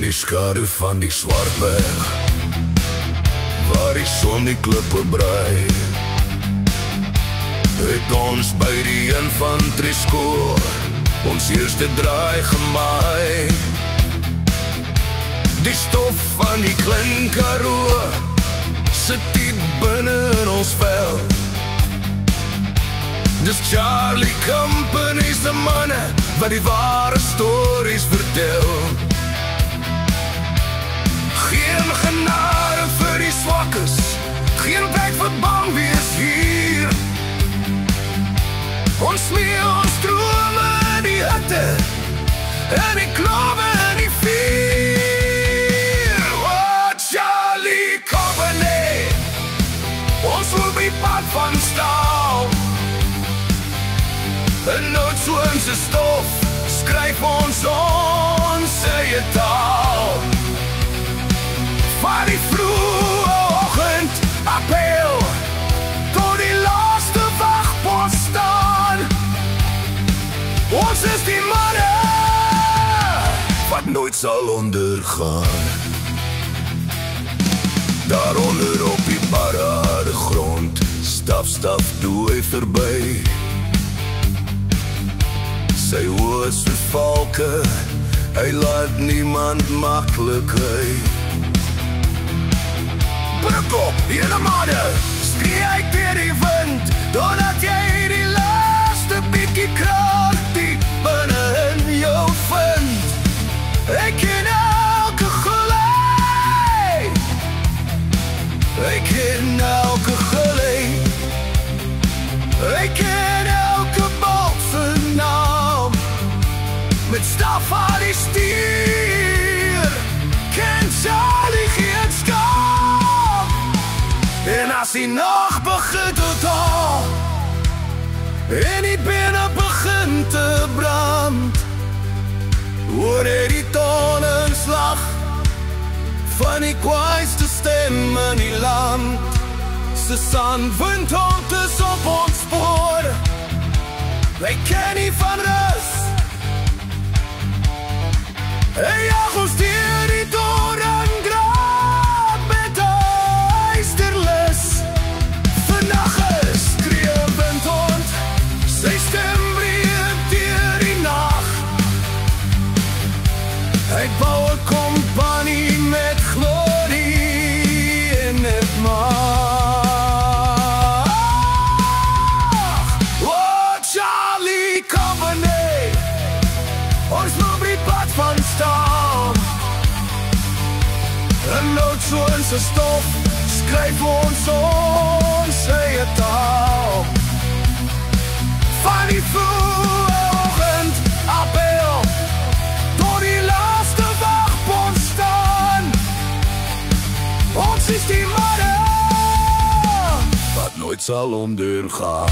Die skadu van die Swartberg, waar die son die klippe brei, het ons by die infanterieskoor ons eerste draai gemaai. Die stof van die Klein Karoo sit diep binne in ons vel. Dis Charlie Company se manne wat die ware stories vertel. Geen genade vir die swakkes, geen plek vir bang wees hier. Ons smee ons drome in die hitte, en die klowe in die vuur. Oh, Charlie Company, ons loop die pad van staal. En Noord-Soonse stof skryf ons eie taal. Van die vroege oggend appel tot die laaste wagpost staan. Ons is die manne wat nooit sal ondergaan. Daaronder op die paradegrond stap dooi verby. Sy oë soos valke, hy laat niemand maklik uit. Bruk op, jylle manne, skree uit deur die wind, doordat jy die laaste bietjie krag diep binne in jou vind. Ek ken elke gelei, ek ken elke gelei, ek ken elke bolt se naam, met staf aan die stier, ken Charlie geen skaam. En as die nacht begin te daal, en die bene begin te brand, hoor hy die tonenslag van die kwaaiste stem in die land. Se sandwind hond is op ons spoor, wij ken nie van rus. Hy jag ons deur die doorngraat met duisternis. Vannacht skree 'n windhond, sy stem breek deur die nacht. Hy bou 'n kompanie met glorie en het mag. Oh, Charlie Company, ons loop die pad van staal. En Noord-Soonse stof skryf ons eie taal. Van die vroege oggend appel tot die laaste wagpost staan. Ons is die manne wat nooit sal ondergaan.